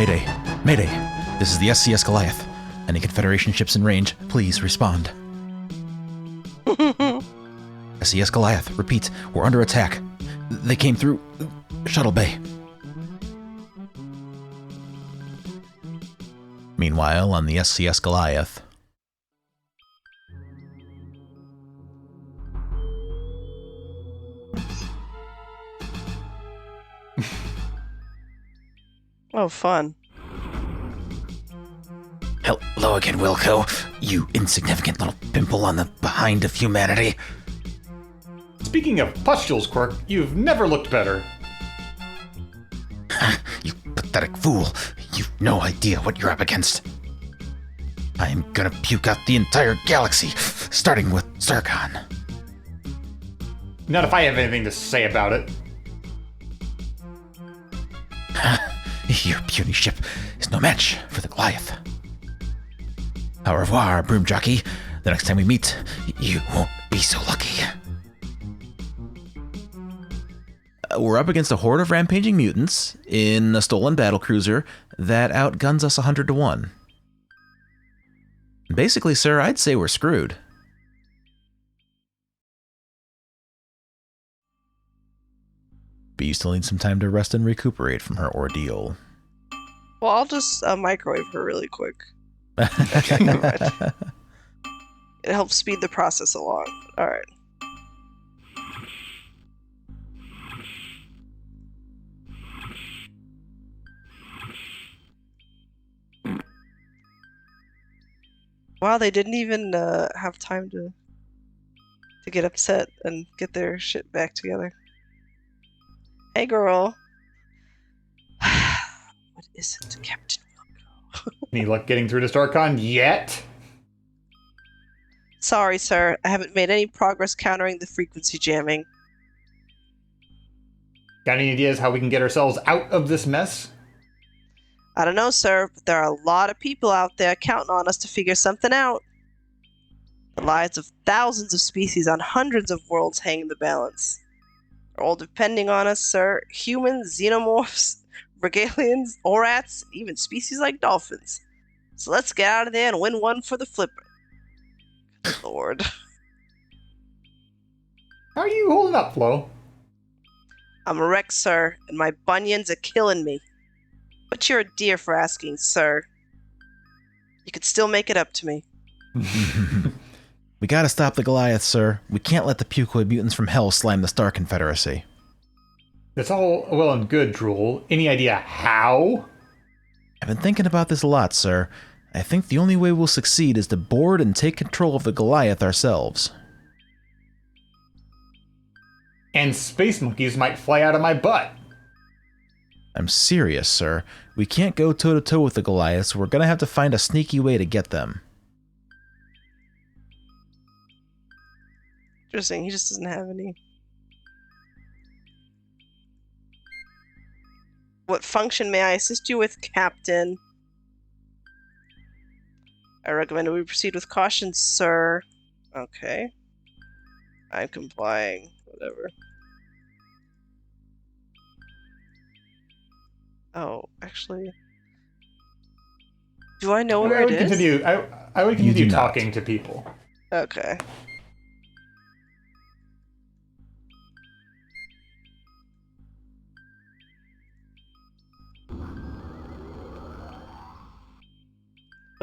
Mayday. Mayday. This is the SCS Goliath. Any Confederation ships in range, please respond. SCS Goliath, repeat, we're under attack. They came through Shuttle Bay. Meanwhile, on the SCS Goliath... Oh, fun. Hello again, Wilco. You insignificant little pimple on the behind of humanity. Speaking of pustules, Quirk, you've never looked better. You pathetic fool. You've no idea what you're up against. I am gonna puke out the entire galaxy, starting with Zircon. Not if I have anything to say about it. Your puny ship is no match for the Goliath. Au revoir, broom jockey. The next time we meet, you won't be so lucky. We're up against a horde of rampaging mutants in a stolen battlecruiser that outguns us 100 to 1. Basically, sir, I'd say we're screwed. But you still need some time to rest and recuperate from her ordeal. Well, I'll just microwave her really quick. Okay, never mind. It helps speed the process along. Alright. Wow, they didn't even have time to get upset and get their shit back together. Hey, girl. What is it, Captain Wilco? Any luck getting through to StarCon yet? Sorry, sir. I haven't made any progress countering the frequency jamming. Got any ideas how we can get ourselves out of this mess? I don't know, sir, but there are a lot of people out there counting on us to figure something out. The lives of thousands of species on hundreds of worlds hang in the balance. They're all depending on us, sir. Humans, xenomorphs, regalians, orats, even species like dolphins. So let's get out of there and win one for the flipper. Good Lord. How are you holding up, Flo? I'm a wreck, sir, and my bunions are killing me. But you're a dear for asking, sir. You could still make it up to me. We gotta stop the Goliath, sir. We can't let the pucoid mutants from hell slime the Star Confederacy. That's all well and good, Drool. Any idea how? I've been thinking about this a lot, sir. I think the only way we'll succeed is to board and take control of the Goliath ourselves. And space monkeys might fly out of my butt. I'm serious, sir. We can't go toe-to-toe with the Goliath, so we're gonna have to find a sneaky way to get them. Interesting, he just doesn't have any. What function may I assist you with, Captain? I recommend we proceed with caution, sir. Okay. I'm complying. Whatever. Oh, actually... Do I know where it is? I would continue talking to people. Okay.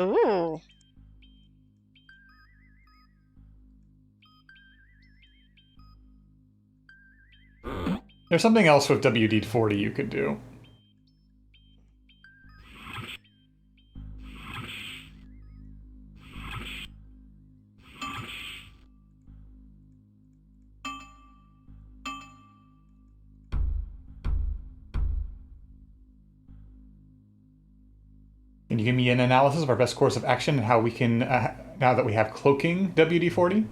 Ooh. There's something else with WD-40 you could do. Can you give me an analysis of our best course of action and how we can, now that we have cloaking WD-40?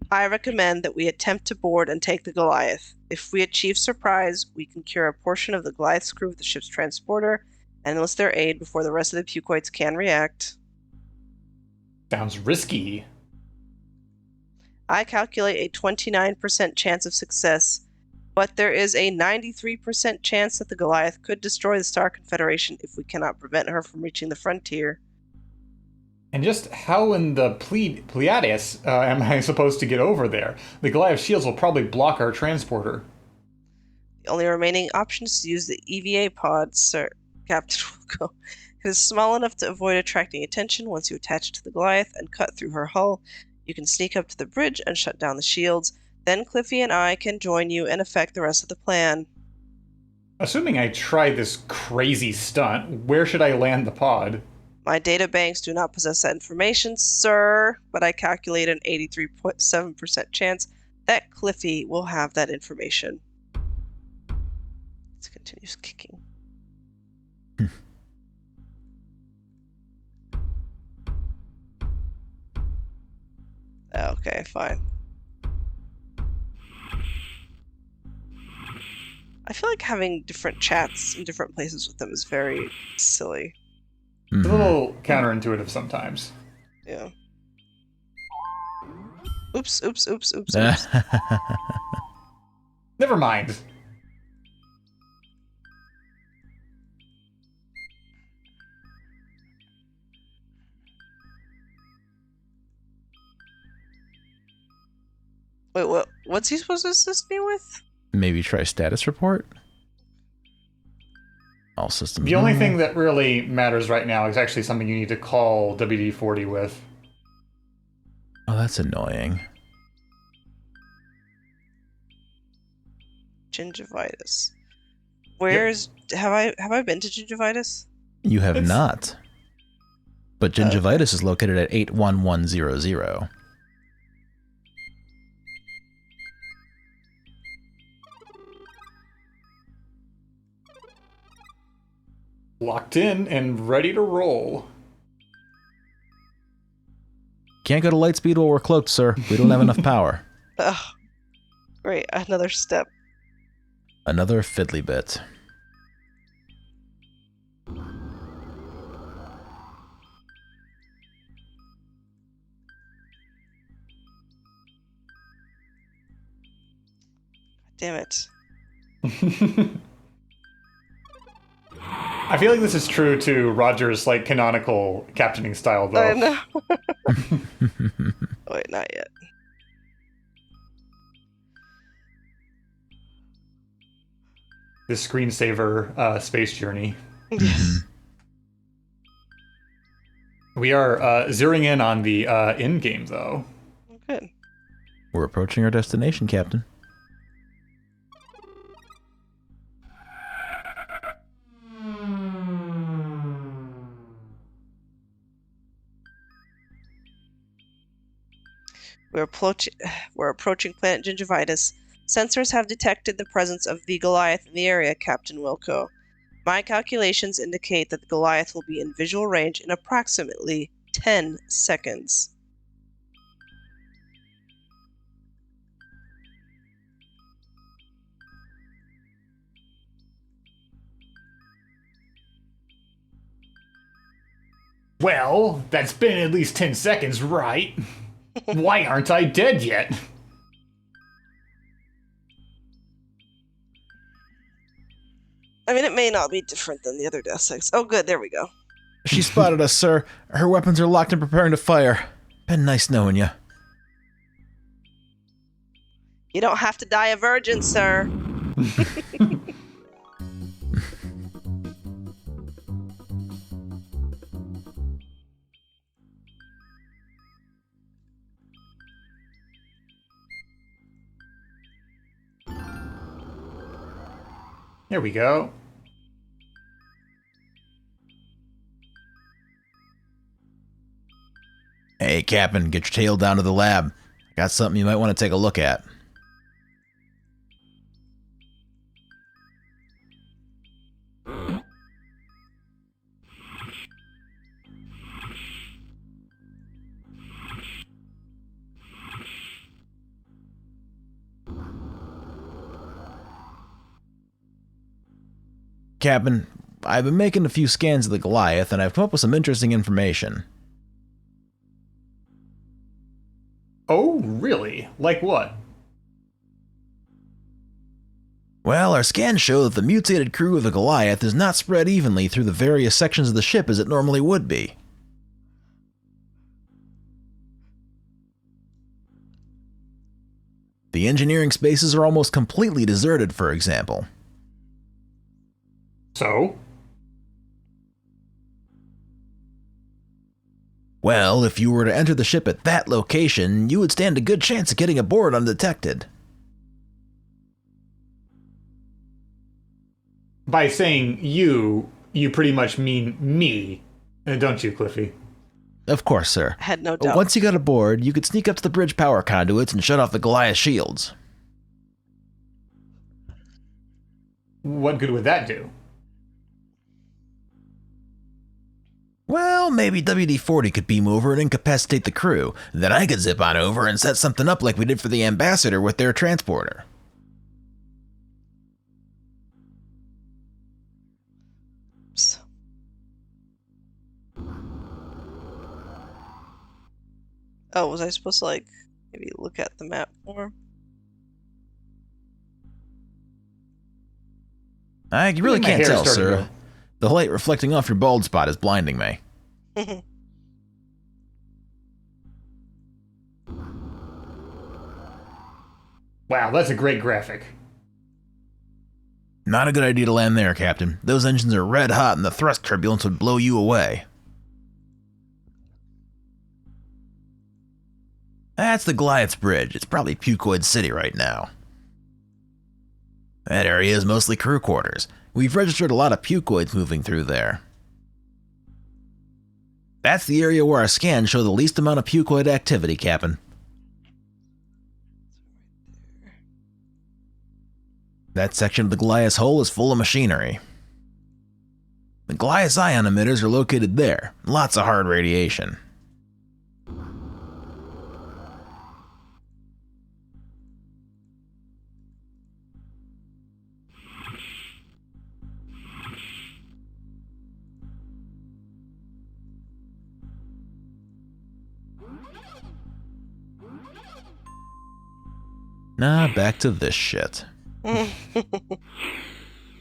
I recommend that we attempt to board and take the Goliath. If we achieve surprise, we can cure a portion of the Goliath's crew with the ship's transporter and enlist their aid before the rest of the pucoids can react. Sounds risky. I calculate a 29% chance of success, But there is a 93% chance that the Goliath could destroy the Star Confederation if we cannot prevent her from reaching the frontier. And just how in the Pleiades am I supposed to get over there? The Goliath shields will probably block our transporter. The only remaining option is to use the EVA pod, Sir Captain Wilco. It is small enough to avoid attracting attention. Once you attach it to the Goliath and cut through her hull, you can sneak up to the bridge and shut down the shields. Then Cliffy and I can join you and affect the rest of the plan. Assuming I try this crazy stunt, where should I land the pod? My data banks do not possess that information, sir, but I calculate an 83.7% chance that Cliffy will have that information. It continues kicking. Okay, fine. I feel like having different chats in different places with them is very silly. It's a little counterintuitive sometimes. Yeah. Oops. Never mind. Wait, what's he supposed to assist me with? Maybe try status report? All systems. The only thing that really matters right now is actually something you need to call WD-40 with. Oh, that's annoying. Gingivitis. Where's have I been to gingivitis? You have not. But gingivitis is located at 81100. Locked in and ready to roll. Can't go to Lightspeed while we're cloaked, sir. We don't have enough power. Ugh. Great, another step. Another fiddly bit. Damn it. I feel like this is true to Roger's like canonical captaining style, though. I know. Wait, not yet. This screensaver space journey. Yes. We are zeroing in on the end game, though. Good. We're approaching our destination, Captain. We're approaching planet Gingivitis. Sensors have detected the presence of the Goliath in the area, Captain Wilco. My calculations indicate that the Goliath will be in visual range in approximately 10 seconds. Well, that's been at least 10 seconds, right? Why aren't I dead yet? I mean, it may not be different than the other death sex. Oh, good, there we go. She spotted us, sir. Her weapons are locked and preparing to fire. Been nice knowing you. You don't have to die a virgin, sir. There we go. Hey, Captain, get your tail down to the lab. Got something you might want to take a look at. Captain, I've been making a few scans of the Goliath, and I've come up with some interesting information. Oh, really? Like what? Well, our scans show that the mutated crew of the Goliath is not spread evenly through the various sections of the ship as it normally would be. The engineering spaces are almost completely deserted, for example. So? Well, if you were to enter the ship at that location, you would stand a good chance of getting aboard undetected. By saying you pretty much mean me, don't you, Cliffy? Of course, sir. I had no doubt. Once you got aboard, you could sneak up to the bridge power conduits and shut off the Goliath shields. What good would that do? Well, maybe WD-40 could beam over and incapacitate the crew. Then I could zip on over and set something up like we did for the Ambassador with their transporter. Oh, was I supposed to, like, maybe look at the map more? I really My can't hair tell, started sir. to- The light reflecting off your bald spot is blinding me. Wow, that's a great graphic. Not a good idea to land there, Captain. Those engines are red hot and the thrust turbulence would blow you away. That's the Goliath's bridge. It's probably Pucoid City right now. That area is mostly crew quarters. We've registered a lot of Pucoids moving through there. That's the area where our scans show the least amount of Pucoid activity, Captain. That section of the Goliath's hull is full of machinery. The Goliath's ion emitters are located there. Lots of hard radiation. Now back to this shit. You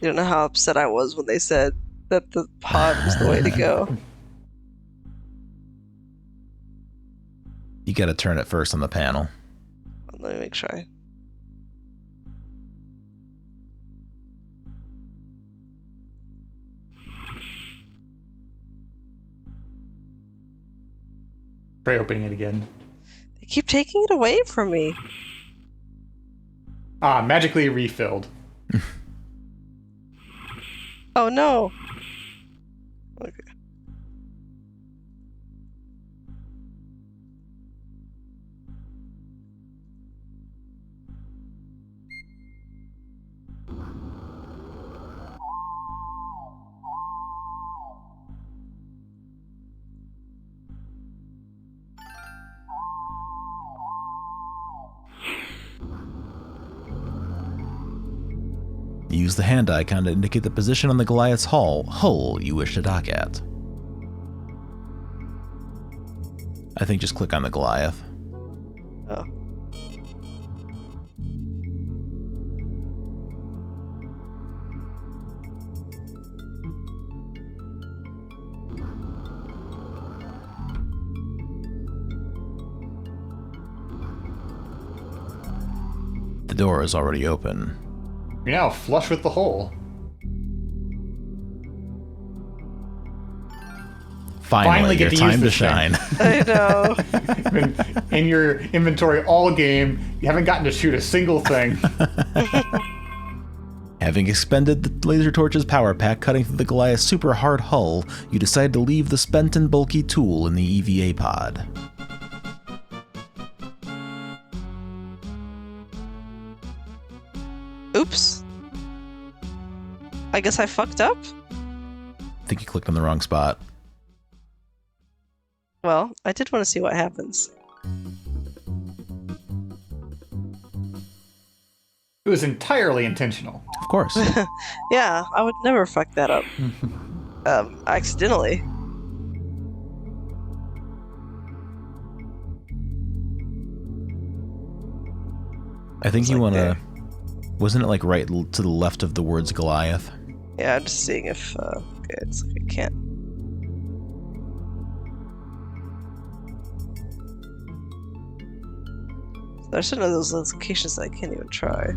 don't know how upset I was when they said that the pod was the way to go. You gotta turn it first on the panel. Let me make sure. Try opening it again. They keep taking it away from me. Ah, magically refilled. Oh no. Okay. Use the hand icon to indicate the position on the Goliath's hull you wish to dock at. I think just click on the Goliath. Oh. The door is already open. You're now flush with the hole. Finally get your to use time to this thing. shine. I know. Been in your inventory all game. You haven't gotten to shoot a single thing. Having expended the laser torch's power pack cutting through the Goliath's super hard hull, you decide to leave the spent and bulky tool in the EVA pod. Oops. I guess I fucked up? I think you clicked on the wrong spot. Well, I did want to see what happens. It was entirely intentional. Of course. Yeah, I would never fuck that up. Accidentally. I think It's you like want to Wasn't it like right to the left of the words Goliath? Yeah, I'm just seeing if okay, it's like I can't. There's one of those locations that I can't even try.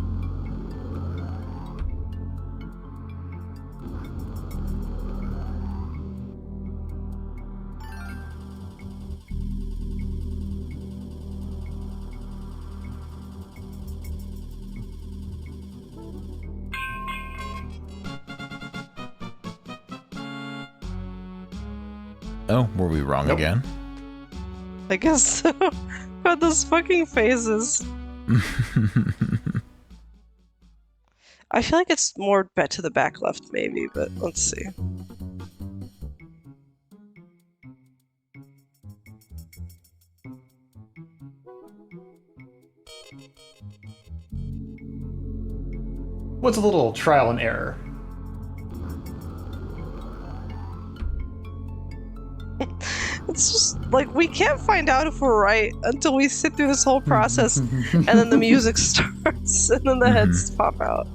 Oh, were we wrong Nope. again? I guess so. God, those fucking phases. I feel like it's more bet to the back left, maybe, but let's see. What's a little trial and error? It's just like we can't find out if we're right until we sit through this whole process, and then the music starts, and then the heads pop out.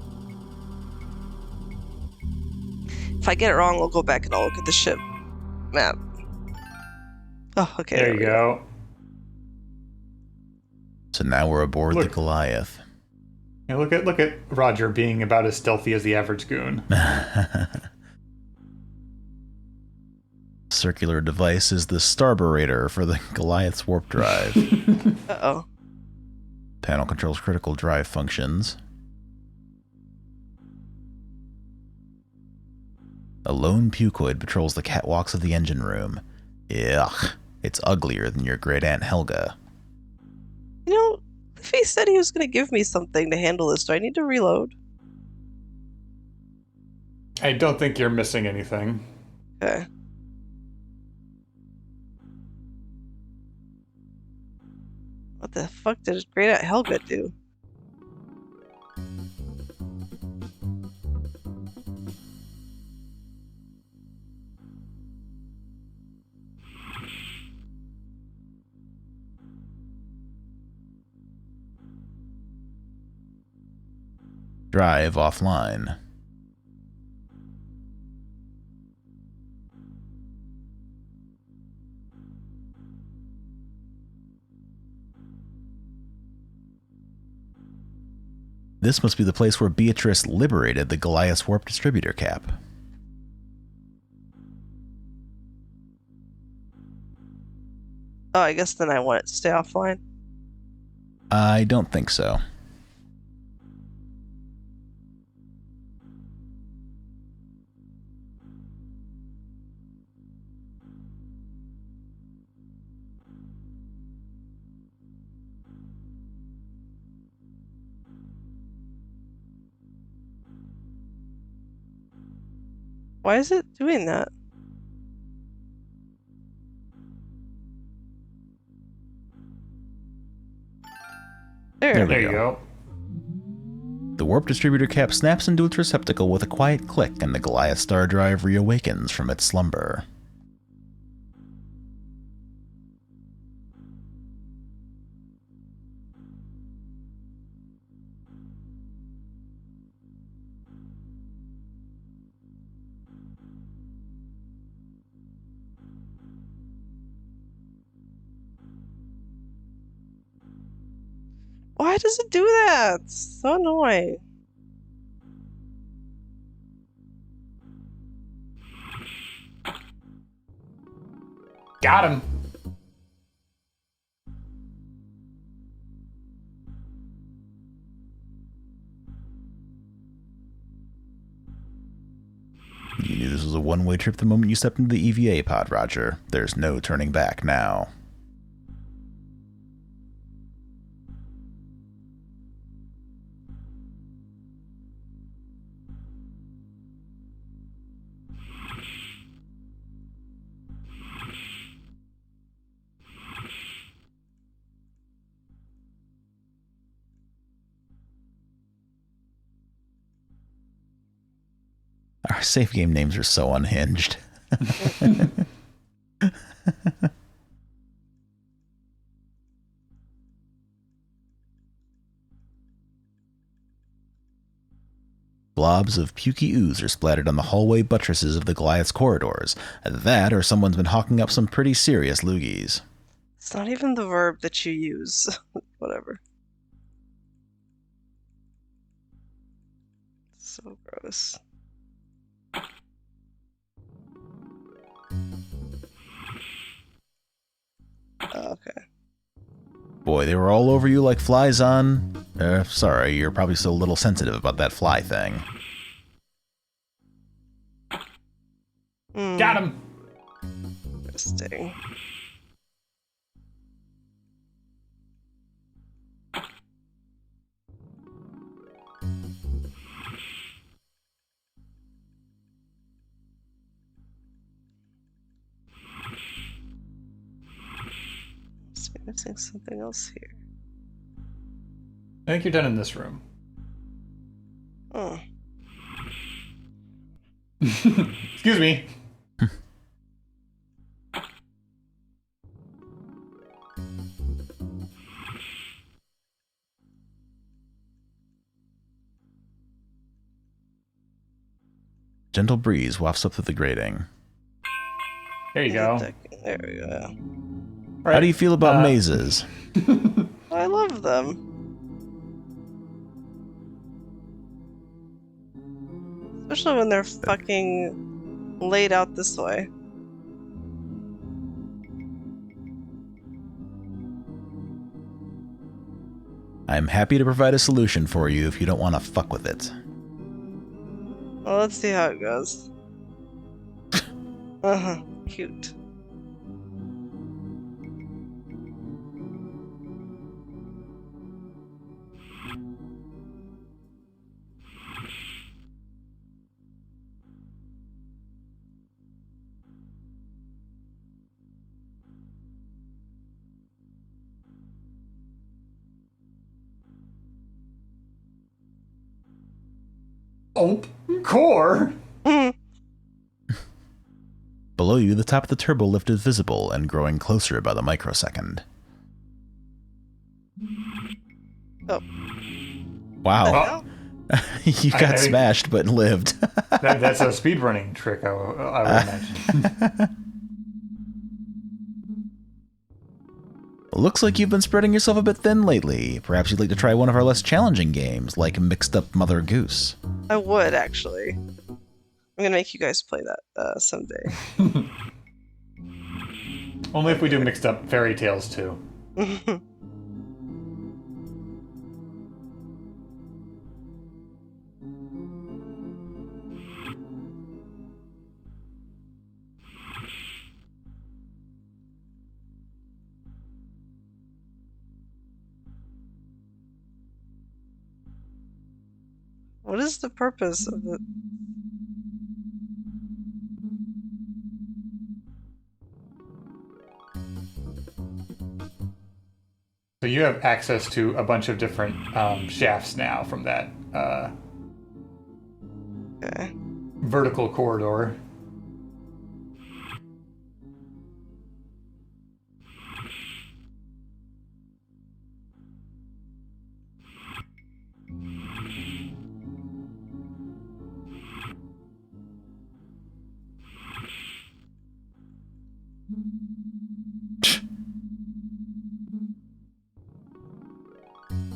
If I get it wrong, I'll go back and I'll look at the ship map. Oh, okay. There you we go. So now we're aboard the Look. Goliath. Yeah, look at Roger being about as stealthy as the average goon. Circular device is the starburator for the Goliath's warp drive. Uh-oh. Panel controls critical drive functions. A lone pucoid patrols the catwalks of the engine room. Ugh, it's uglier than your great aunt Helga. You know, if he said he was going to give me something to handle this, do I need to reload? I don't think you're missing anything. Okay. What the fuck did Great Aunt Helga do? Drive offline. This must be the place where Beatrice liberated the Goliath's warp distributor cap. Oh, I guess then I want it to stay offline. I don't think so. Why is it doing that? There we There you go. go. The warp distributor cap snaps into its receptacle with a quiet click, and the Goliath star drive reawakens from its slumber. Why does it do that? It's so annoying. Got him. You knew this was a one-way trip the moment you stepped into the EVA pod, Roger. There's no turning back now. Our safe game names are so unhinged. Blobs of pukey ooze are splattered on the hallway buttresses of the Goliath's corridors. That, or someone's been hawking up some pretty serious loogies. It's not even the verb that you use. Whatever. So gross. Oh, okay. Boy, they were all over you like flies on... sorry, you're probably still a little sensitive about that fly thing. Got him! Interesting. Missing something else here. I think you're done in this room. Oh. Excuse me. Gentle breeze wafts up through the grating. There you go. There we go. Right. How do you feel about mazes? I love them. Especially when they're fucking laid out this way. I'm happy to provide a solution for you if you don't want to fuck with it. Well, let's see how it goes. Uh-huh. Cute. Oh, core! Below you, the top of the turbo lift is visible and growing closer by the microsecond. Oh. Wow. You got smashed but lived. That's a speedrunning trick, I would imagine. Looks like you've been spreading yourself a bit thin lately. Perhaps you'd like to try one of our less challenging games, like Mixed Up Mother Goose. I would, actually. I'm gonna make you guys play that someday. Only if we do Mixed Up Fairy Tales too. What is the purpose of it? So you have access to a bunch of different shafts now from that Okay. vertical corridor.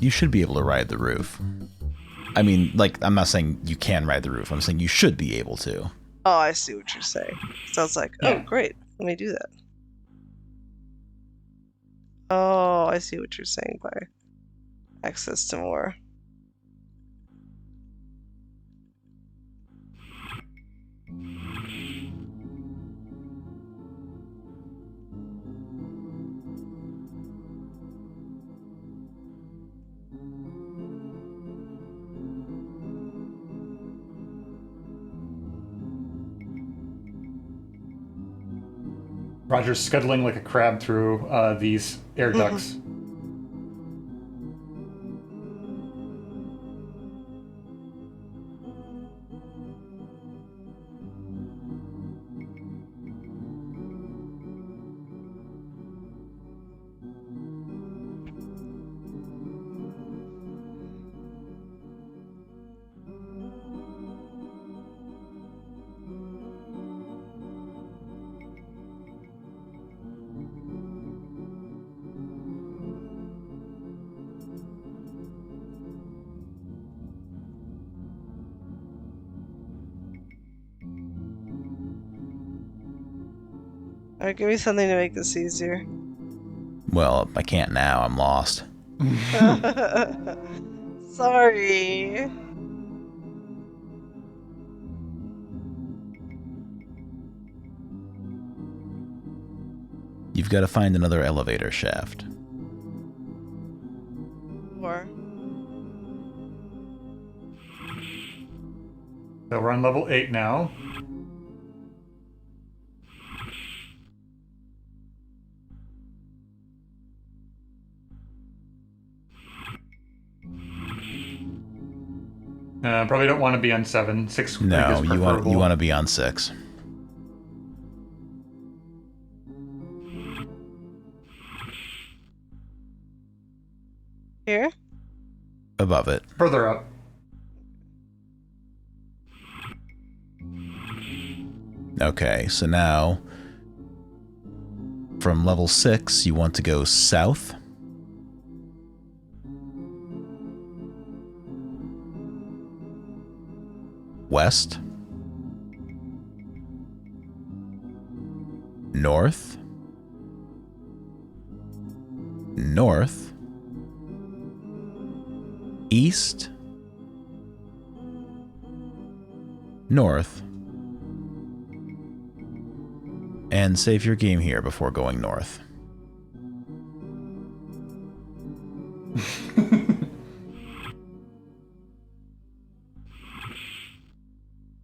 You should be able to ride the roof. I mean, like, I'm not saying you can ride the roof. I'm saying you should be able to. Oh, I see what you're saying. Sounds like, Yeah. oh, great. Let me do that. Oh, I see what you're saying by access to more. Roger's scuttling like a crab through these air ducts. Alright, give me something to make this easier. Well, I can't now. I'm lost. Sorry. You've got to find another elevator shaft. Or So we're on level 8 now. Probably don't want to be on 7. 6 No, is you want preferable. to be on 6. here? Above it. Further up. Okay, so now from level 6, you want to go south. West. North. North. East. North. And save your game here before going north.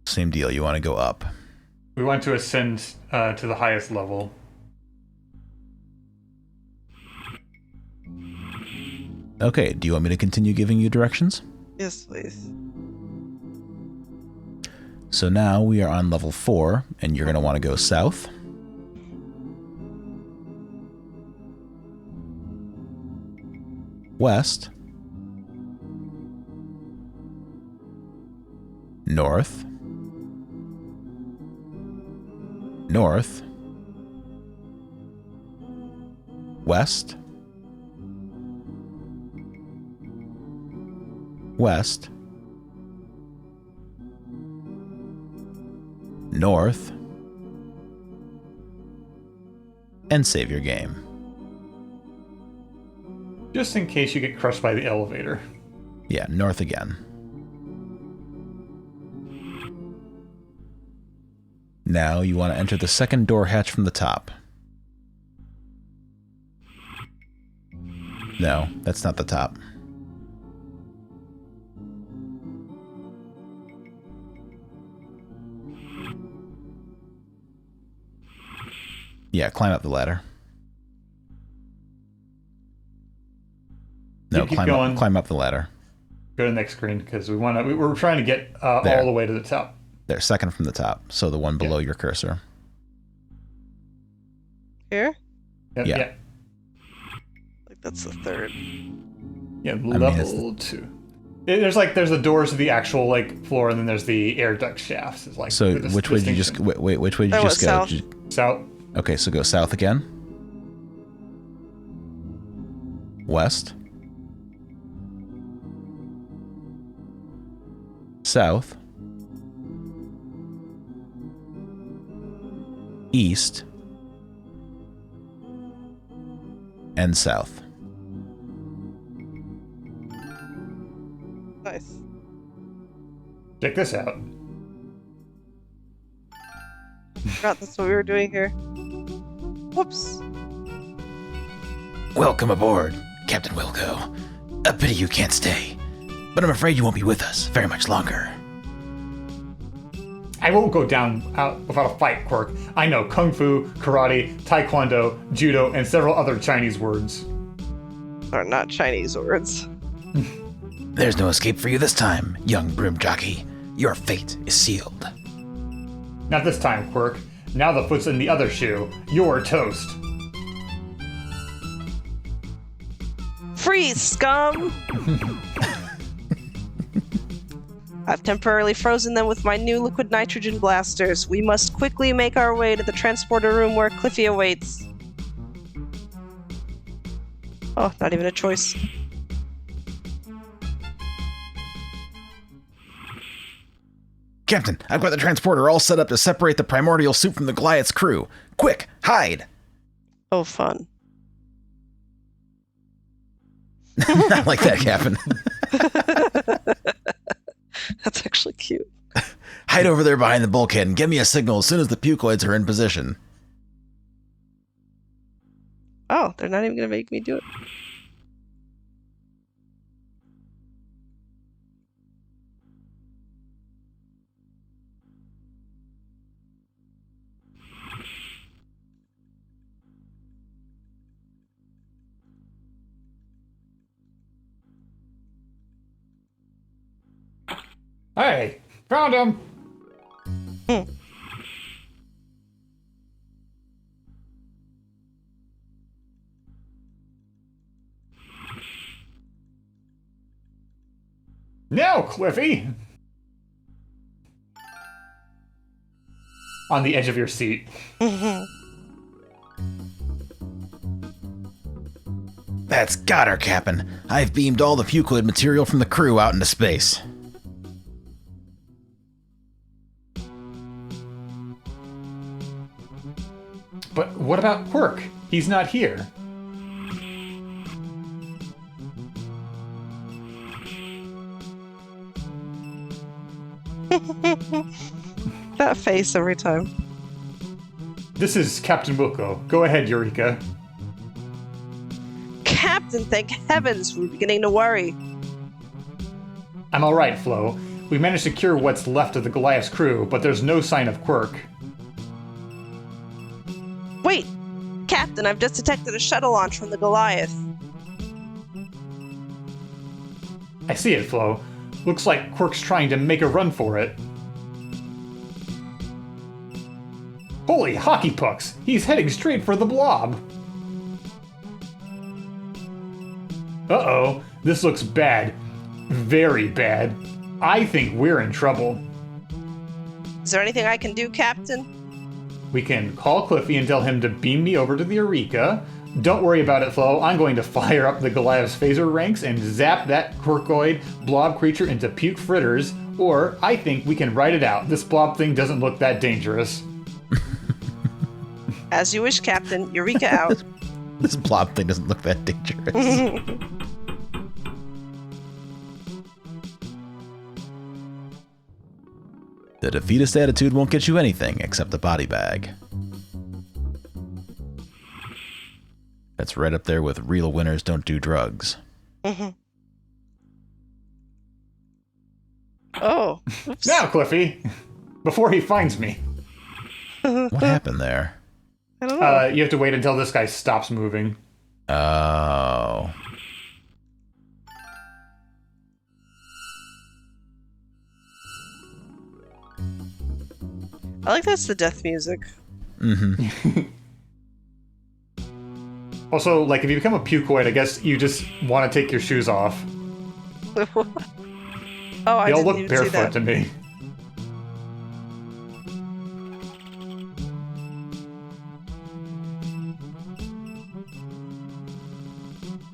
Same deal, you want to go up. We want to ascend to the highest level. Okay, do you want me to continue giving you directions? Yes, please. So now we are on level 4, and you're going to want to go south. West. North. North. West. West. North. And save your game. Just in case you get crushed by the elevator. Yeah, north again. Now you want to enter the second door hatch from the top. No, that's not the top. Yeah, climb up the ladder. No, Keep going. climb up the ladder. Go to the next screen because we're trying to get There. all the way to the top. There, second from the top, so the one below your cursor. Here? Yeah. Yeah. Yeah, Like that's the third. Level 2. There's the doors to the actual floor, and then there's the air duct shafts. It's like So the which way did you just distinction. wait? Which way did you I just went go? south. Did you- South. Okay, so go south again. West. South. East. And south. Nice. Check this out. Forgot that's what we were doing here. Whoops. Welcome aboard, Captain Wilco. A pity you can't stay, but I'm afraid you won't be with us very much longer. I won't go down out without a fight, Quirk. I know Kung Fu, Karate, Taekwondo, Judo, and several other Chinese words. Or not Chinese words. There's no escape for you this time, young broom jockey. Your fate is sealed. Not this time, Quirk. Now the foot's in the other shoe. You're toast. Freeze, scum! I've temporarily frozen them with my new liquid nitrogen blasters. We must quickly make our way to the transporter room where Cliffy awaits. Oh, not even a choice. Captain, I've got the transporter all set up to separate the primordial soup from the Goliath's crew. Quick, hide! Oh, fun. Not like that, Captain. That's actually cute. Hide over there behind the bulkhead and give me a signal as soon as the pucoids are in position. Oh, they're not even going to make me do it. Hey, found him. Now, Cliffy! On the edge of your seat. That's got her, Captain. I've beamed all the pucoid material from the crew out into space. But what about Quirk? He's not here. That face every time. This is Captain Wilco. Go ahead, Eureka. Captain, thank heavens, we're beginning to worry. I'm alright, Flo. We managed to cure what's left of the Goliath's crew, but there's no sign of Quirk. Wait! Captain, I've just detected a shuttle launch from the Goliath. I see it, Flo. Looks like Quirk's trying to make a run for it. Holy hockey pucks! He's heading straight for the blob! Uh-oh, this looks bad. Very bad. I think we're in trouble. Is there anything I can do, Captain? We can call Cliffy and tell him to beam me over to the Eureka. Don't worry about it, Flo. I'm going to fire up the Goliath's phaser ranks and zap that Quirkoid blob creature into puke fritters. Or, I think we can ride it out. This blob thing doesn't look that dangerous. As you wish, Captain. Eureka out. This blob thing doesn't look that dangerous. The defeatist attitude won't get you anything except the body bag. That's right up there with real winners don't do drugs. Oh. Oops. Now, Cliffy! Before he finds me. What happened there? I don't know. You have to wait until this guy stops moving. Oh. I like that's the death music. Mm-hmm. Also, like, if you become a pucoid, I guess you just want to take your shoes off. Oh, I They all didn't look even see barefoot that. to me.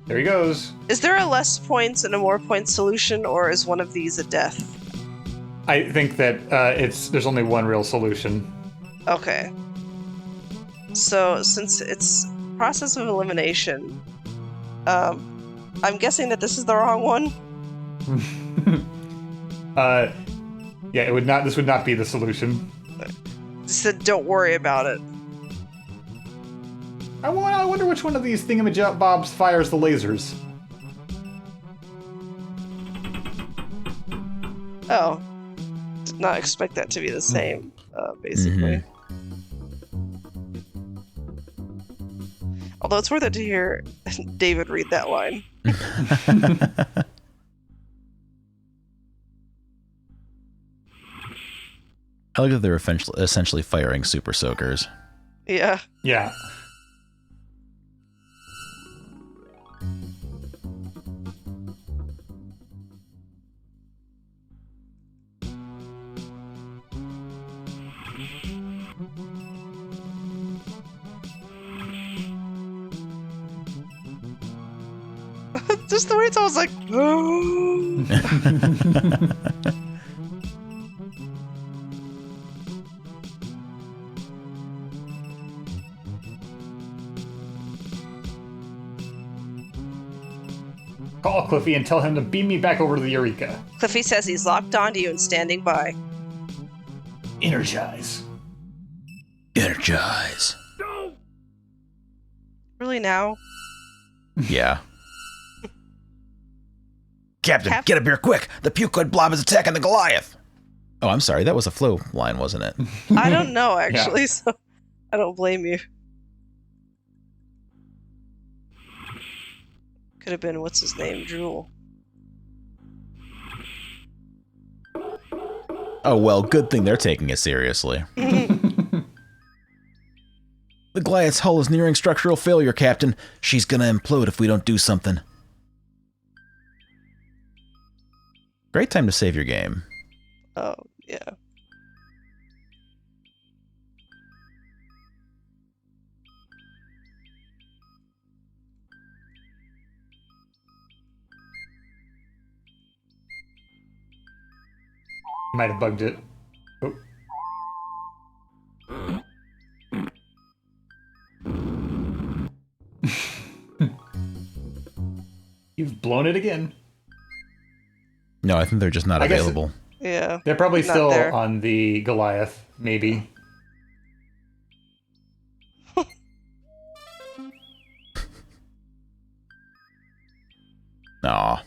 There he goes. Is there a less points and a more points solution, or is one of these a death? I think that there's only one real solution. Okay. So, since it's process of elimination, I'm guessing that this is the wrong one? Yeah, it would not. This would not be the solution. It said, don't worry about it. I wonder which one of these thingamajobs fires the lasers. Oh. Did not expect that to be the same, basically. Although it's worth it to hear David read that line. I like that they're essentially firing super soakers. Yeah. Yeah. Just the way it's always like, Call Cliffy and tell him to beam me back over to the Eureka. Cliffy says he's locked onto you and standing by. Energize. Energize. Really now? Yeah. Captain, get up here quick! The puke-coid blob is attacking the Goliath! Oh, I'm sorry, that was a flow line, wasn't it? I don't know, actually, so I don't blame you. Could have been, what's his name, Drool. Oh, well, good thing they're taking it seriously. The Goliath's hull is nearing structural failure, Captain. She's gonna implode if we don't do something. Great time to save your game. Oh, yeah. Might have bugged it. Oh. You've blown it again. No, I think they're just not available. Yeah. They're probably not still there. on the Goliath, maybe. Aw.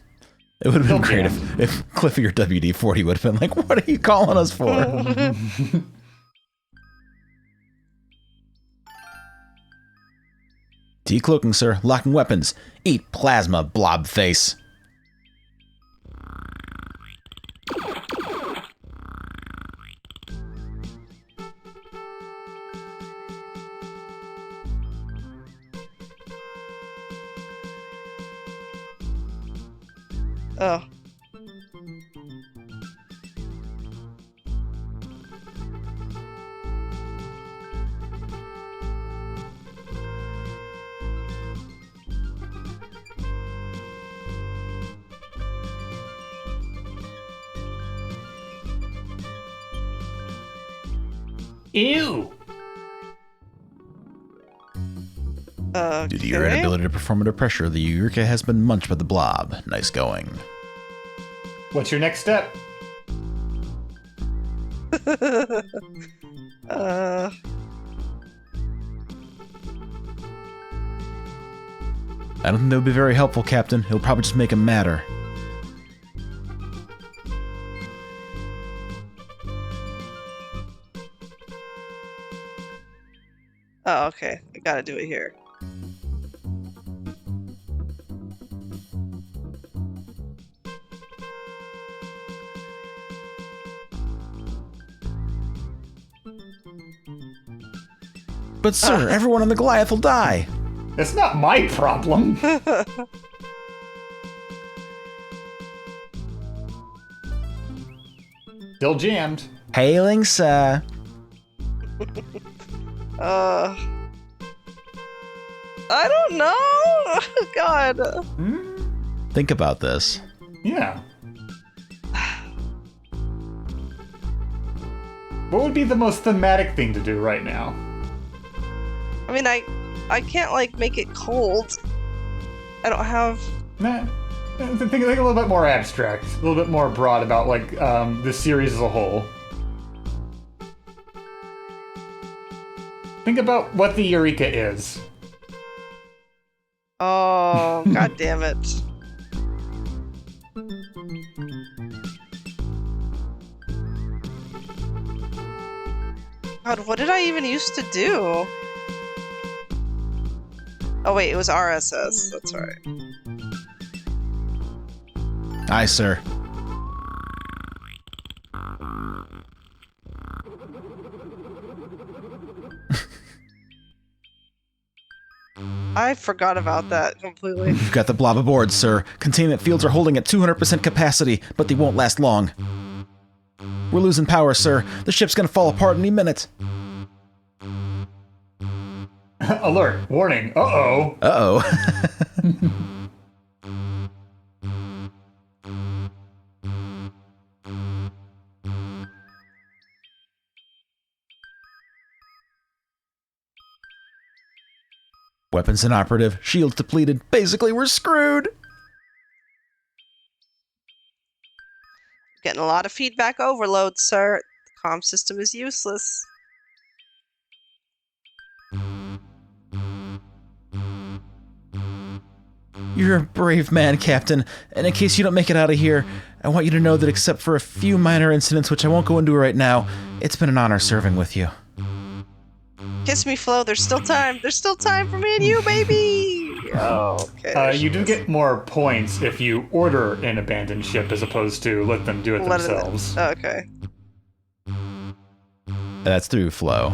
It would have been great if Cliffy or WD-40 would have been like, what are you calling us for? Decloaking, sir. Locking weapons. Eat plasma, blob face. Oh. Ew! Due to your inability to perform under pressure, the Eureka has been munched by the blob. Nice going. What's your next step? I don't think that would be very helpful, Captain. It'll probably just make him madder. Oh, okay. I gotta do it here. But sir, everyone on the Goliath will die. That's not my problem. Still jammed. Hailing, sir. I don't know. God. Think about this. Yeah. What would be the most thematic thing to do right now? I mean, I can't like make it cold. I don't have. Nah. Think a little bit more abstract, a little bit more broad about like the series as a whole. Think about what the Eureka is. Oh, god damn it. God, what did I even used to do? Oh wait, it was RSS. That's right. Aye, sir. I forgot about that completely. We've got the blob aboard, sir. Containment fields are holding at 200% capacity, but they won't last long. We're losing power, sir. The ship's gonna fall apart any minute. Alert! Warning! Uh-oh! Uh-oh. Weapons inoperative, shields depleted. Basically, we're screwed. Getting a lot of feedback overload, sir. The comm system is useless. You're a brave man, Captain, and in case you don't make it out of here, I want you to know that except for a few minor incidents, which I won't go into right now, it's been an honor serving with you. Kiss me, Flo. There's still time. There's still time for me and you, baby! Oh, okay. You do get more points if you order an abandoned ship as opposed to let them do it themselves. Okay. That's through Flo.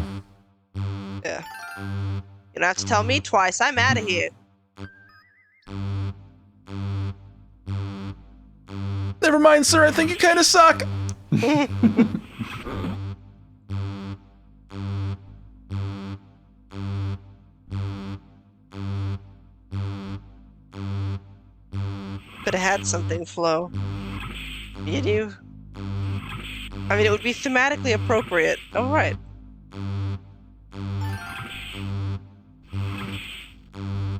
Yeah. You don't have to tell me twice. I'm out of here. Never mind, sir. I think you kind of suck. Could have had something, Flo. You do. I mean, it would be thematically appropriate. All right.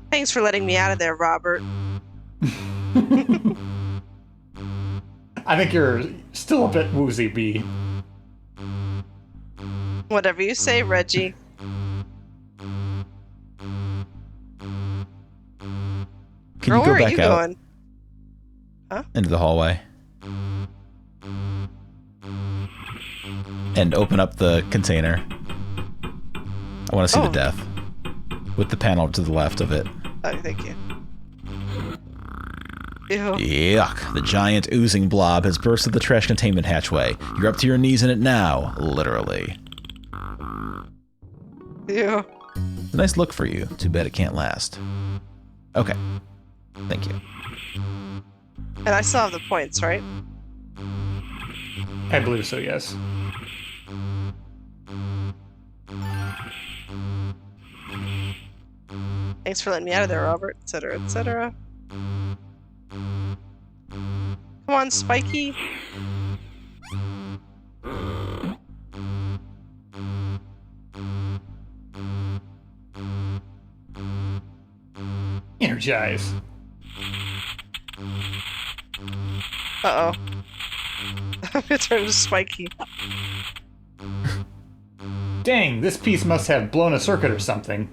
Thanks for letting me out of there, Robert. I think you're still a bit woozy, B. Whatever you say, Reggie. Can Girl, you go where are back you out going? Huh? into the hallway and open up the container? I want to see the death with the panel to the left of it. Oh, thank you. Ew. Yuck. The giant oozing blob has bursted the trash containment hatchway. You're up to your knees in it now, literally. Ew. It's a nice look for you. Too bad it can't last. Okay. Thank you. And I still have the points, right? I believe so, yes. Thanks for letting me out of there, Robert, etc., etc. Come on, Spiky. Energize. Uh-oh. I'm gonna turn to Spiky. Dang, this piece must have blown a circuit or something.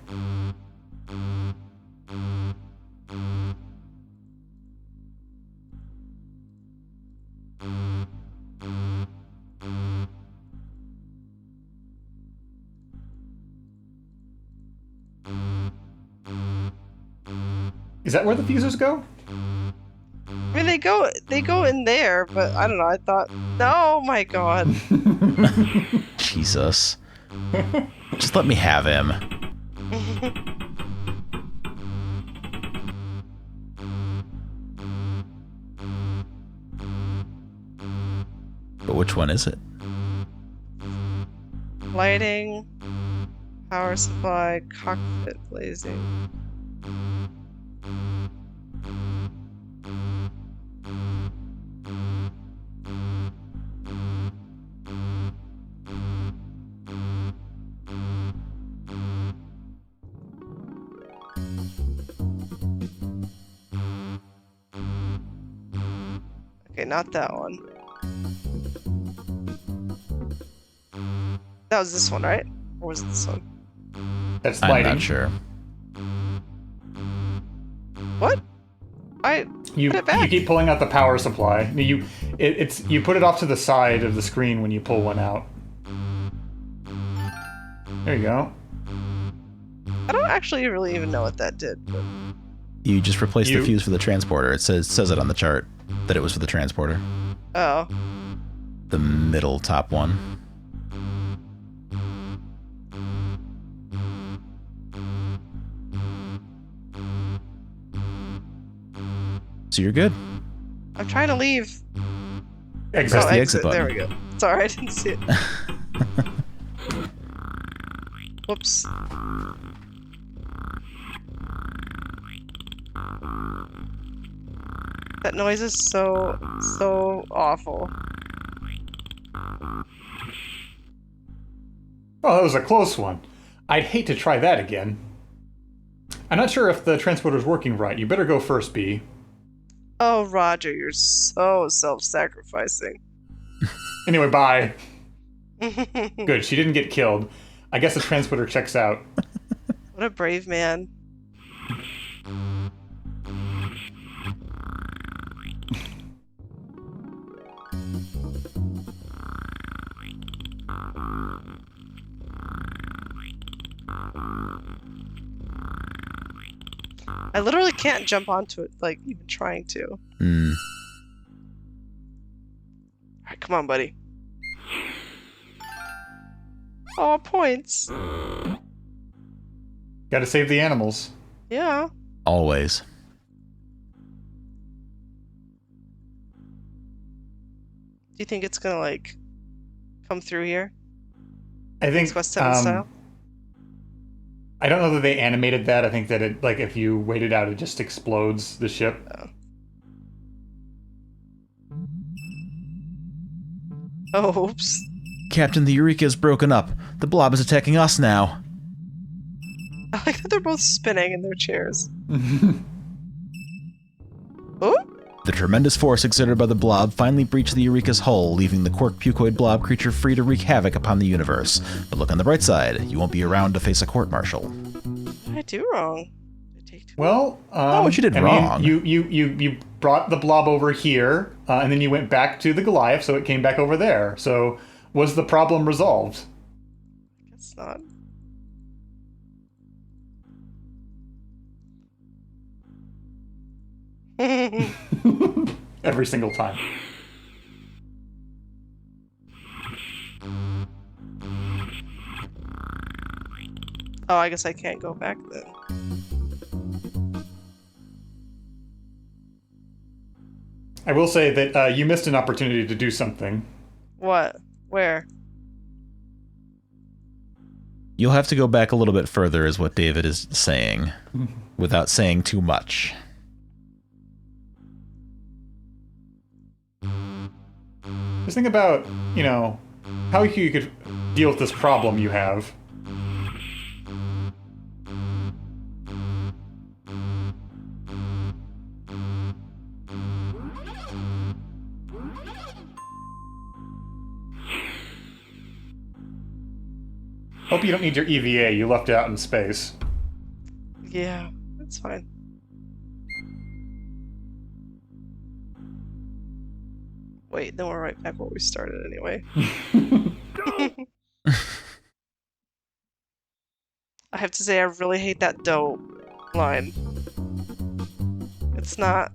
Is that where the fusers go? I mean, they go in there, but I don't know. I thought, oh my god. Jesus. Just let me have him. But which one is it? Lighting, power supply, cockpit blazing. Okay, not that one. That was this one, right? Or was it this one? That's I'm lighting. not sure. What? You Put it back. keep pulling out the power supply. You put it off to the side of the screen when you pull one out. There you go. I don't actually really even know what that did. But... You just replaced the fuse for the transporter. It says it on the chart that it was for the transporter. Oh. The middle top one. So you're good. I'm trying to leave. Exit. Press the exit button. There we go. Sorry, I didn't see it. Whoops. That noise is so awful. Oh, that was a close one. I'd hate to try that again. I'm not sure if the transporter's working right. You better go first, B. Oh, Roger, you're so self-sacrificing. Anyway, bye. Good, she didn't get killed. I guess the transporter checks out. What a brave man. I literally can't jump onto it, like, even trying to. Hmm. Alright, come on, buddy. Oh, points. Gotta save the animals. Yeah. Always. Do you think it's gonna, like, come through here? I think West 7 style? I don't know that they animated that. I think that it, like, if you wait it out, it just explodes the ship. Oh, oops. Captain, the Eureka is broken up. The blob is attacking us now. I like that they're both spinning in their chairs. Oh? The tremendous force exerted by the blob finally breached the Eureka's hull, leaving the quark-pucoid blob creature free to wreak havoc upon the universe. But look on the bright side, you won't be around to face a court-martial. What did I do wrong? Did I take too Well, what you did wrong. You brought the blob over here, and then you went back to the Goliath, so it came back over there. So, was the problem resolved? I guess not. Every single time. Oh, I guess I can't go back then. I will say that you missed an opportunity to do something. What? Where? You'll have to go back a little bit further, is what David is saying, without saying too much. Just think about, you know, how you could deal with this problem you have. Hope you don't need your EVA. You left it out in space. Yeah, that's fine. Wait, then we're right back where we started anyway. I have to say, I really hate that dough line. It's not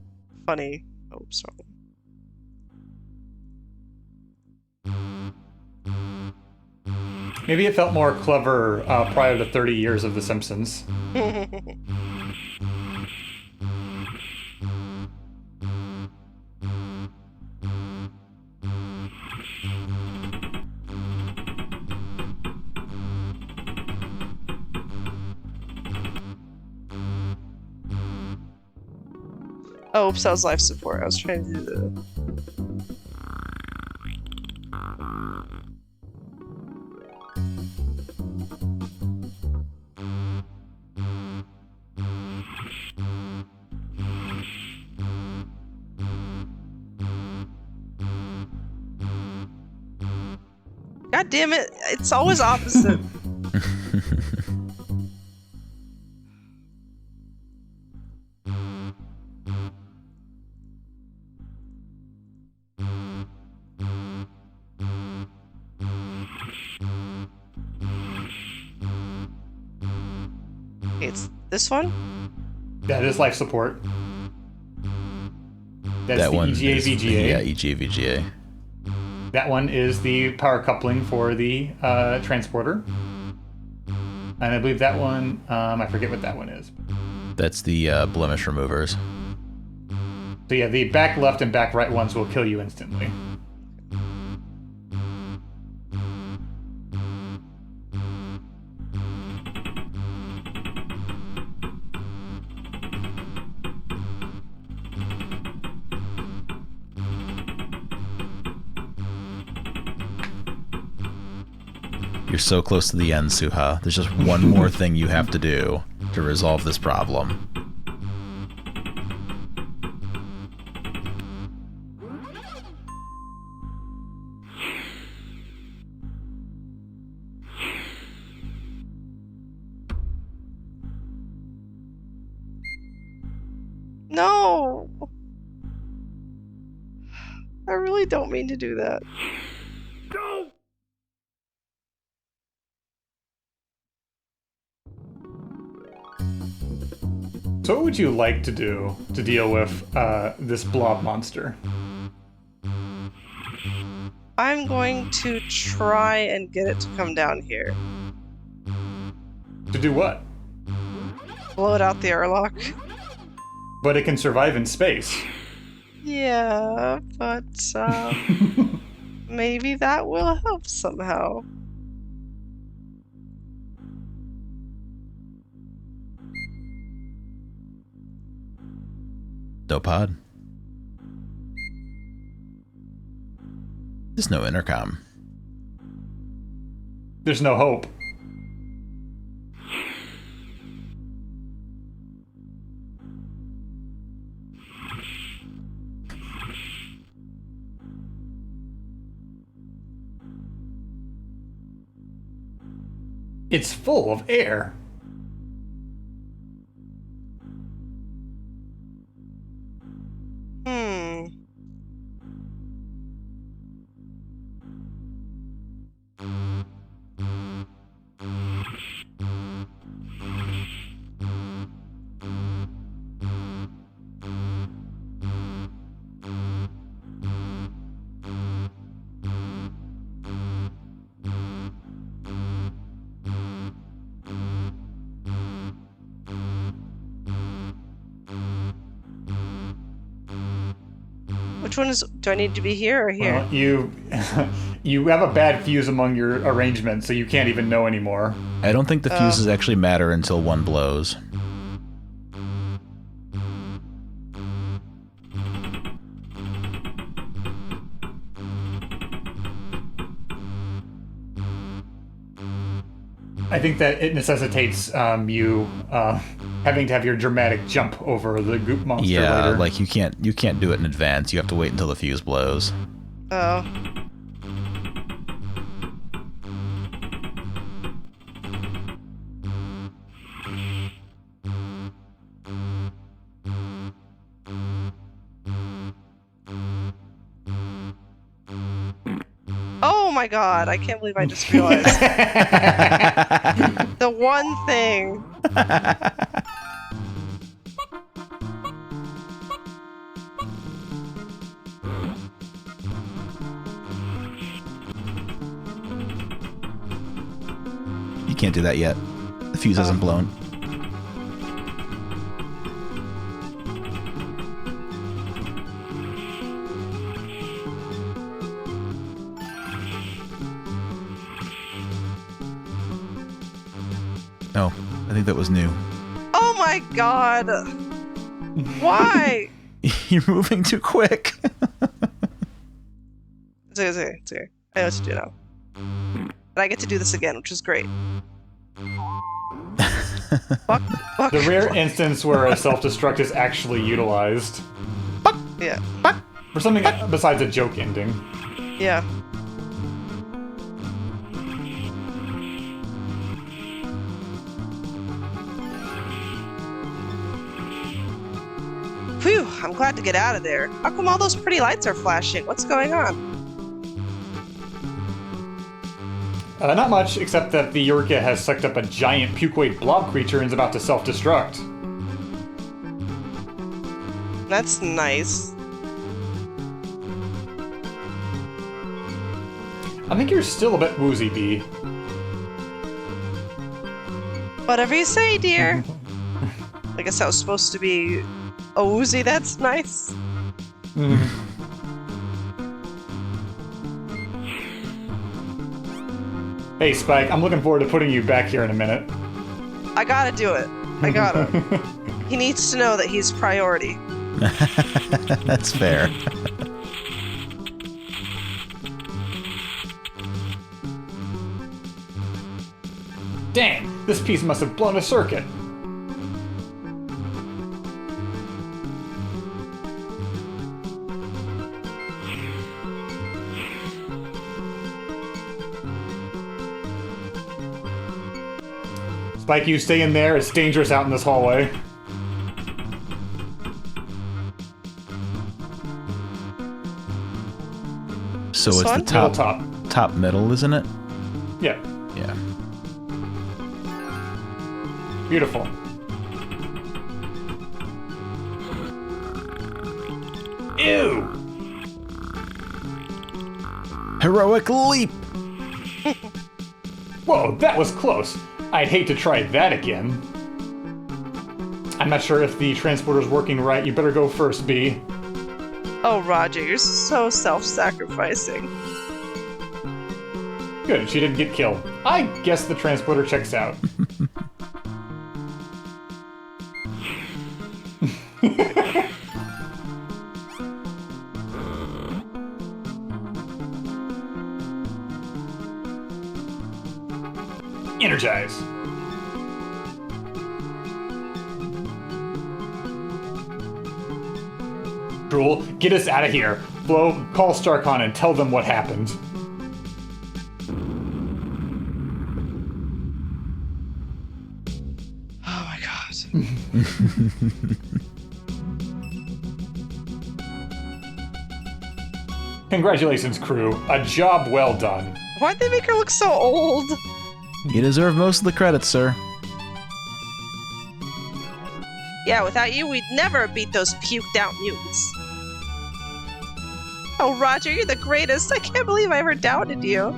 funny. Oh, sorry. Maybe it felt more clever prior to 30 years of The Simpsons. Oh, oops, that was life support. I was trying to do the... God damn it, it's always opposite. It's this one? That is life support. That's That the one EGA is, VGA. Yeah, EGA VGA. That one is the power coupling for the transporter. And I believe that one, I forget what that one is. That's the blemish removers. So yeah, the back left and back right ones will kill you instantly. You're so close to the end, Suha. There's just one more thing you have to do to resolve this problem. No! I really don't mean to do that. So what would you like to do to deal with this blob monster? I'm going to try and get it to come down here. To do what? Blow it out the airlock. But it can survive in space. Yeah, but maybe that will help somehow. No pod. There's no intercom. There's no hope. It's full of air. Which one is... Do I need to be here or here? Well, you have a bad fuse among your arrangements, so you can't even know anymore. I don't think the fuses actually matter until one blows. I think that it necessitates you having to have your dramatic jump over the goop monster Yeah, later. like you can't do it in advance. You have to wait until the fuse blows. Oh. Oh my god, I can't believe I just realized. The one thing. You can't do that yet. The fuse hasn't blown. Oh, I think that was new. Oh my god. Why? You're moving too quick. It's okay. I know what to do now. And I get to do this again, which is great. Fuck. The rare instance where a self-destruct is actually utilized. Yeah. For something besides a joke ending. Yeah. Phew, I'm glad to get out of there. How come all those pretty lights are flashing? What's going on? Not much, except that the Eureka has sucked up a giant pukeoid blob creature and is about to self-destruct. That's nice. I think you're still a bit woozy, Bee. Whatever you say, dear. I guess I was supposed to be a woozy. That's nice. Hey, Spike, I'm looking forward to putting you back here in a minute. I gotta do it. I gotta. He needs to know that he's priority. That's fair. Dang, this piece must have blown a circuit. Spike, you stay in there. It's dangerous out in this hallway. So This it's one? the top, Middle top middle, isn't it? Yeah. Yeah. Beautiful. Ew! Heroic leap! Whoa, that was close. I'd hate to try that again. I'm not sure if the transporter's working right. You better go first, B. Oh, Roger, you're so self-sacrificing. Good, she didn't get killed. I guess the transporter checks out. Energize. Drool, get us out of here. Flo, call Starcon and tell them what happened. Oh my god. Congratulations, crew. A job well done. Why'd they make her look so old? You deserve most of the credit, sir. Yeah, without you, we'd never beat those puked out mutants. Oh, Roger, you're the greatest. I can't believe I ever doubted you.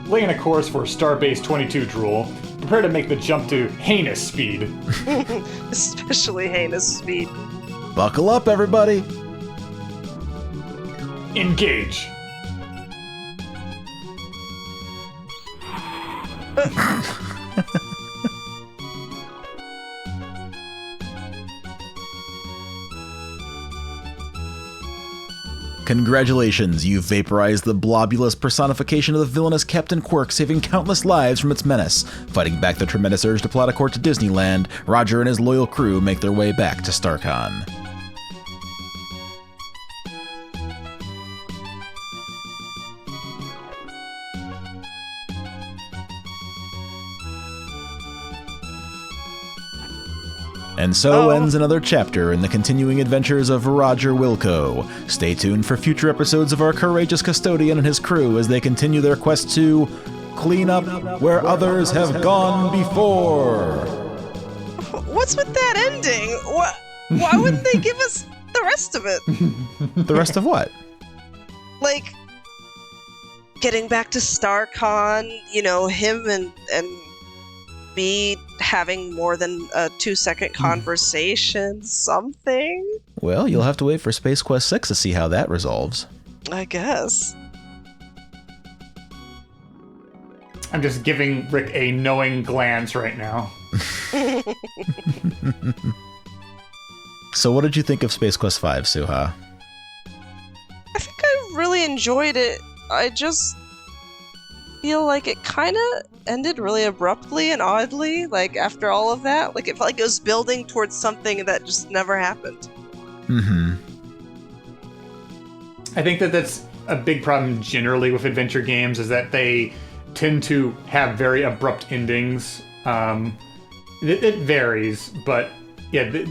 Laying a course for Starbase 22, Drool. Prepare to make the jump to heinous speed. Especially heinous speed. Buckle up, everybody! Engage. Congratulations, you've vaporized the blobulous personification of the villainous Captain Quirk, saving countless lives from its menace. Fighting back the tremendous urge to plot a court to Disneyland, Roger and his loyal crew make their way back to Starcon. And so ends another chapter in the continuing adventures of Roger Wilco. Stay tuned for future episodes of our courageous custodian and his crew as they continue their quest to clean up where others have gone before. What's with that ending? Why wouldn't they give us the rest of it? The rest of what? Like, getting back to StarCon, you know, him and me having more than a 2-second conversation, something? Well, you'll have to wait for Space Quest 6 to see how that resolves. I guess. I'm just giving Rick a knowing glance right now. So what did you think of Space Quest 5, Suha? I think I really enjoyed it. I just feel like it kind of ended really abruptly and oddly, like after all of that. Like it felt like it was building towards something that just never happened. Mm-hmm. I think that that's a big problem generally with adventure games, is that they tend to have very abrupt endings. It varies, but yeah.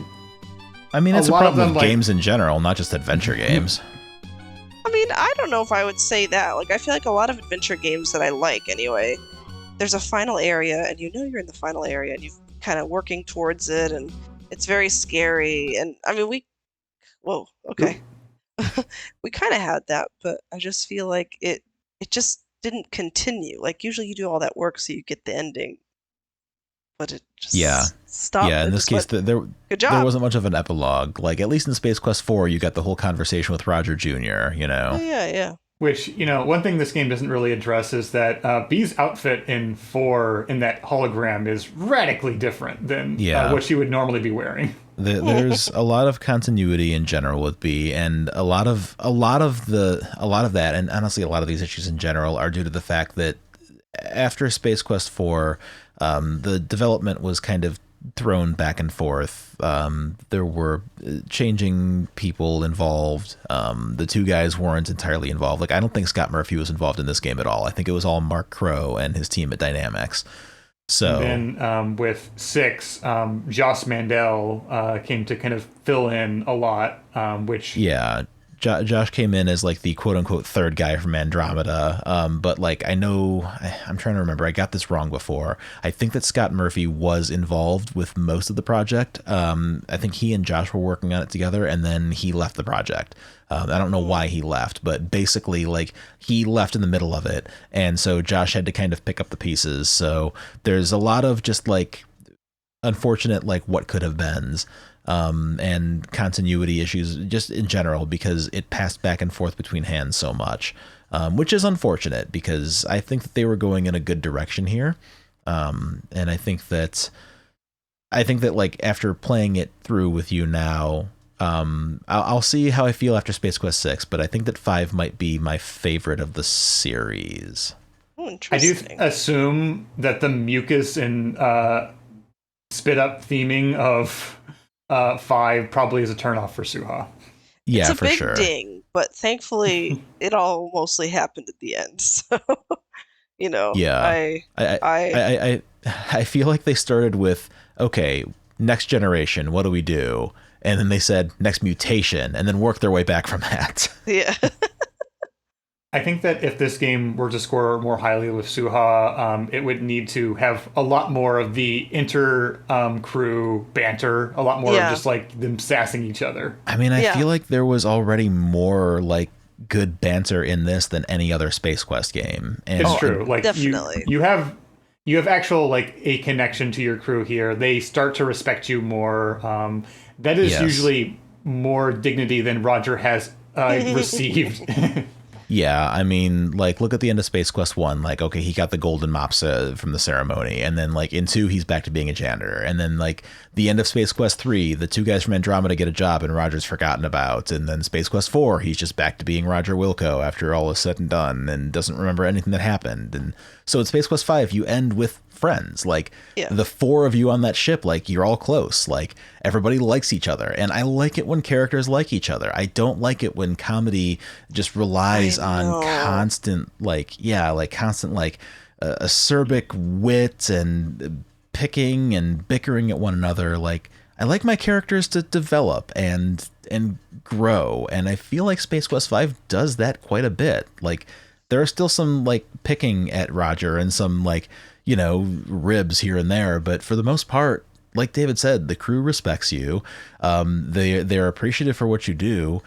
I mean, it's a lot of problem them, with like- games in general, not just adventure games. I mean, I don't know if I would say that. Like, I feel like a lot of adventure games that I like anyway, there's a final area, and you know you're in the final area, and you're kind of working towards it, and it's very scary. And I mean, whoa, okay. We kind of had that, but I just feel like it just didn't continue. Like, usually you do all that work so you get the ending, but it just stopped. Yeah, in It this just case, went, there good job. wasn't much of an epilogue. Like, at least in Space Quest 4, you got the whole conversation with Roger Jr., you know? Yeah. Which, you know, one thing this game doesn't really address is that Bee's outfit in 4 in that hologram is radically different than what she would normally be wearing. There's a lot of continuity in general with Bee, and a lot of that, and honestly, a lot of these issues in general are due to the fact that after Space Quest 4, the development was kind of thrown back and forth. There were changing people involved. The two guys weren't entirely involved. Like, I don't think Scott Murphy was involved in this game at all. I think it was all Mark Crow and his team at Dynamics. So and then with 6, Joss Mandel came to kind of fill in a lot, which... Yeah, Josh came in as like the quote unquote third guy from Andromeda. But like I'm trying to remember. I got this wrong before. I think that Scott Murphy was involved with most of the project. I think he and Josh were working on it together, and then he left the project. I don't know why he left, but basically like he left in the middle of it, and so Josh had to kind of pick up the pieces. So there's a lot of just like unfortunate like what could have beens. And continuity issues just in general, because it passed back and forth between hands so much, which is unfortunate because I think that they were going in a good direction here. And I think that like after playing it through with you now, I'll see how I feel after Space Quest 6, but I think that 5 might be my favorite of the series. I do assume that the mucus and spit up theming of 5 probably is a turnoff for Suha. Yeah, it's a big ding, but thankfully it all mostly happened at the end. So, yeah, I feel like they started with, okay, next generation, what do we do? And then they said next mutation, and then worked their way back from that. Yeah. I think that if this game were to score more highly with Suha, it would need to have a lot more of the crew banter, a lot more of just like them sassing each other. I mean, I feel like there was already more like good banter in this than any other Space Quest game. And it's true. Like definitely. You have actual like a connection to your crew here. They start to respect you more. That is usually more dignity than Roger has received. Yeah, I mean, like, look at the end of Space Quest 1. Like, okay, he got the golden mops from the ceremony. And then, like, in 2, he's back to being a janitor. And then, like, the end of Space Quest 3, the 2 guys from Andromeda get a job and Roger's forgotten about. And then Space Quest 4, he's just back to being Roger Wilco after all is said and done and doesn't remember anything that happened. And so in Space Quest 5, you end with friends. Like, the 4 of you on that ship, like, you're all close. Like, everybody likes each other. And I like it when characters like each other. I don't like it when comedy just relies on constant acerbic wit and picking and bickering at one another. Like, I like my characters to develop and grow, and I feel like Space Quest 5 does that quite a bit. Like, there are still some like picking at Roger and some like, ribs here and there, but for the most part, like David said, the crew respects you. They're appreciative for what you do.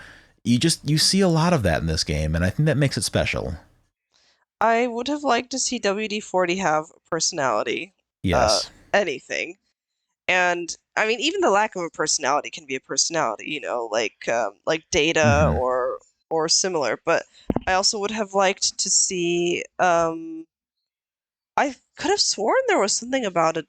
You see a lot of that in this game, and I think that makes it special. I would have liked to see WD-40 have a personality. Yes. Anything. And I mean, even the lack of a personality can be a personality, like Data or similar. But I also would have liked to see. I could have sworn there was something about a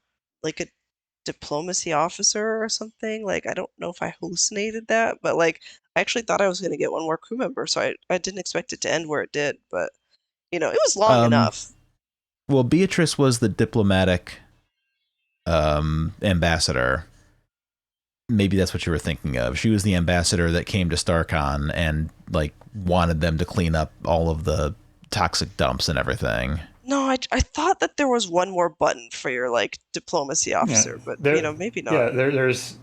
diplomacy officer or something. Like, I don't know if I hallucinated that, but like I actually thought I was going to get one more crew member, so I didn't expect it to end where it did. But it was long enough. Well, Beatrice was the diplomatic ambassador. Maybe that's what you were thinking of. She was the ambassador that came to StarCon and like wanted them to clean up all of the toxic dumps and everything. No, I thought that there was one more button for your like diplomacy officer, but maybe not. Yeah, there's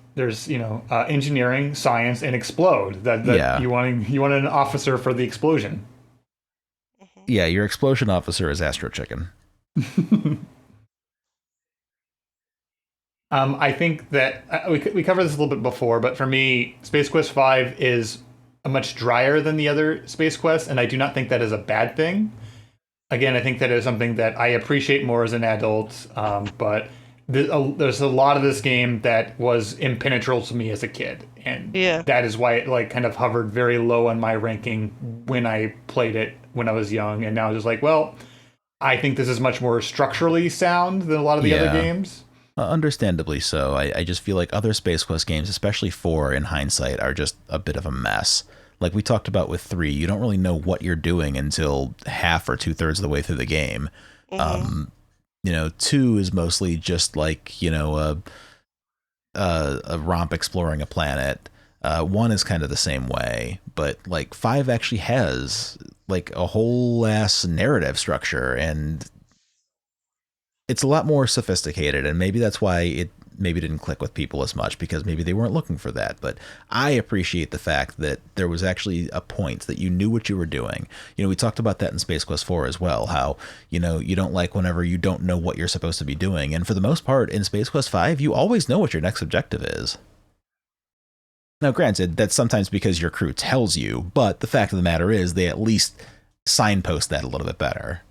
engineering, science, and explode. That you wanted an officer for the explosion. Mm-hmm. Yeah, your explosion officer is Astro Chicken. I think that we covered this a little bit before, but for me, Space Quest 5 is a much drier than the other Space Quests, and I do not think that is a bad thing. Again, I think that is something that I appreciate more as an adult, but there's a lot of this game that was impenetrable to me as a kid, and that is why it like kind of hovered very low on my ranking when I played it when I was young, and now just like, well, I think this is much more structurally sound than a lot of the other games. Understandably so. I just feel like other Space Quest games, especially 4 in hindsight, are just a bit of a mess. Like we talked about with 3, you don't really know what you're doing until half or 2/3 of the way through the game. 2 is mostly just like, a romp exploring a planet. 1 is kind of the same way, but like 5 actually has like a whole ass narrative structure, and it's a lot more sophisticated, and maybe that's why maybe didn't click with people as much because maybe they weren't looking for that. But I appreciate the fact that there was actually a point that you knew what you were doing. We talked about that in Space Quest 4 as well, how, you don't like whenever you don't know what you're supposed to be doing. And for the most part in Space Quest 5, you always know what your next objective is. Now, granted, that's sometimes because your crew tells you, but the fact of the matter is they at least signpost that a little bit better.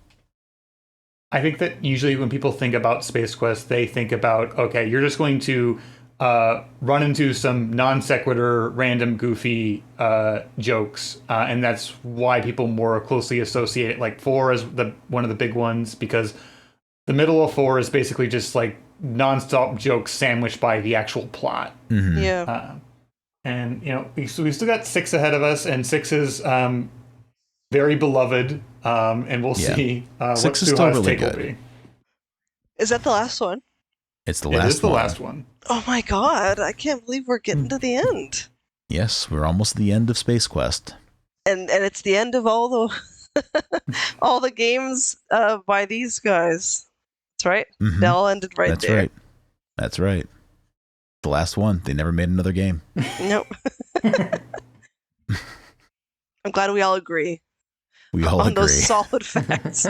I think that usually when people think about Space Quest, they think about, okay, you're just going to run into some non sequitur, random, goofy jokes, and that's why people more closely associate it. Like 4 is one of the big ones, because the middle of 4 is basically just like nonstop jokes sandwiched by the actual plot. Mm-hmm. Yeah. And we still got 6 ahead of us, and 6 is very beloved, and we'll see what 6 is still really take will good. be. Is that the last one? It's the last one. It is the last one. Oh my god, I can't believe we're getting to the end. Yes, we're almost at the end of Space Quest. And it's the end of all the all the games by these guys. That's right. Mm-hmm. They all ended right there. That's right. The last one. They never made another game. Nope. I'm glad we all agree. We all on agree. Those solid facts.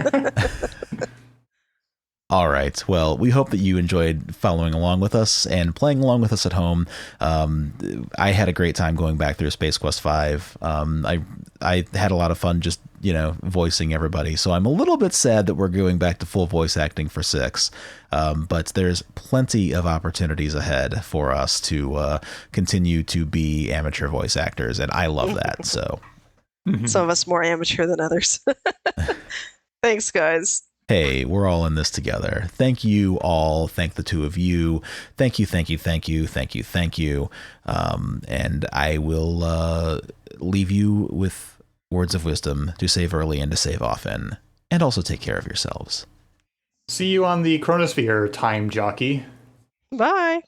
All right. Well, we hope that you enjoyed following along with us and playing along with us at home. I had a great time going back through Space Quest 5. I had a lot of fun just, voicing everybody. So I'm a little bit sad that we're going back to full voice acting for 6. But there's plenty of opportunities ahead for us to continue to be amateur voice actors. And I love that. So some of us more amateur than others. Thanks, guys. Hey, we're all in this together. Thank you all. Thank the two of you. Thank you. And I will leave you with words of wisdom to save early and to save often. And also take care of yourselves. See you on the Chronosphere, time jockey. Bye.